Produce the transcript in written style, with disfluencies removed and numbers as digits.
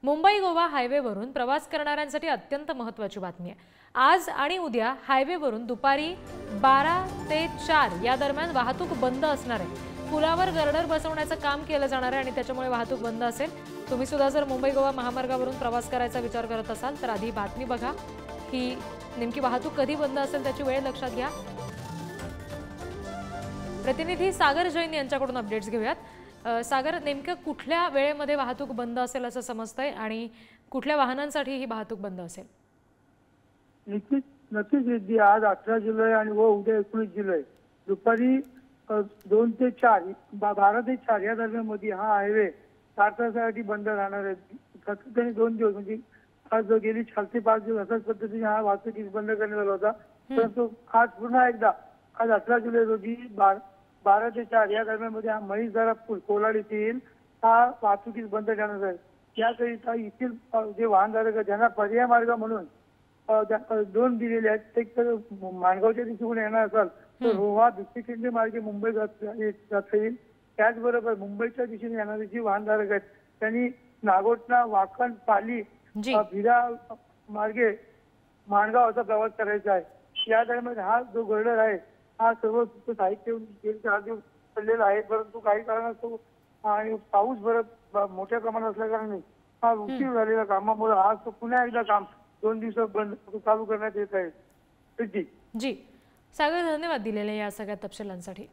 मुंबई गोवा हायवेवरून प्रवास करणाऱ्यांसाठी अत्यंत महत्त्वाची बातमी आहे। आज आणि उद्या हायवेवरून दुपारी 12 ते 4 या दरम्यान वाहतूक बंद असणार आहे। पुलावर गर्डर बसवण्याचं काम केलं जाणार आहे आणि त्याच्यामुळे वाहतूक बंद असेल। तुम्ही सुद्धा जर मुंबई गोवा महामार्गावरून प्रवास करायचा विचार करत असाल तर आधी बातमी बघा की नेमकी वाहतूक कधी बंद असेल त्याची वेळ लक्षात घ्या। प्रतिनिधी सागर जैन यांच्याकडून अपडेट्स घेऊयात। सागर, नेमकं कुठल्या वेळेमध्ये वाहतूक बंद असेल असं समजतंय आणि कुठल्या वाहनांसाठी ही वाहतूक बंद असेल? नक्कीच रिद्धी, आज 18 जुलै आणि उद्या 19 जुलै दुपारी 2 ते 4 12 ते 4 या दरम्यान मध्ये हा हायवे 4 तासासाठी बंद राहणार आहे। सातत्याने 2 दिवस म्हणजे आज गेली 4 ते 5 दिवस अशाच पद्धतीने हा वाहतूक बंद करण्यात आला होता। परंतु आज पुन्हा एकदा आज 18 जुलै रोजी 12 ते 4 या दरम्यान मध्ये हा महिषधारा पूल कोलाड येथील हा वाहतुकीस बंद करण्यात आहे। याकरिता येथील जे वाहनधारक आहेत त्यांना पर्याय मार्ग म्हणून 2 दिलेले आहेत। एक तर माणगावच्या दिशेने येणार असाल तर रोहा भिक्खुंडी मार्गे मुंबई जाता येईल। त्याचबरोबर मुंबईच्या दिशेने येणारे जी वाहनधारक आहेत त्यांनी नागोठणा, वाकण, पाली, भिरा मार्गे माणगाव असा प्रवास करायचा आहे। या दरम्यान हा जो गर्डर आहे हा सर्व साहित्य पडलेला आहे, परंतु काही कारणास्तव आणि पाऊस भरत मोठ्या प्रमाणात असल्या कारणाने हा उशीर झालेल्या कामामुळे आज पुन्हा एकदा काम 2 दिवस बंद चालू करण्यात येत आहे। जी सागर, धन्यवाद दिलेल्या या सगळ्या तपशिलांसाठी।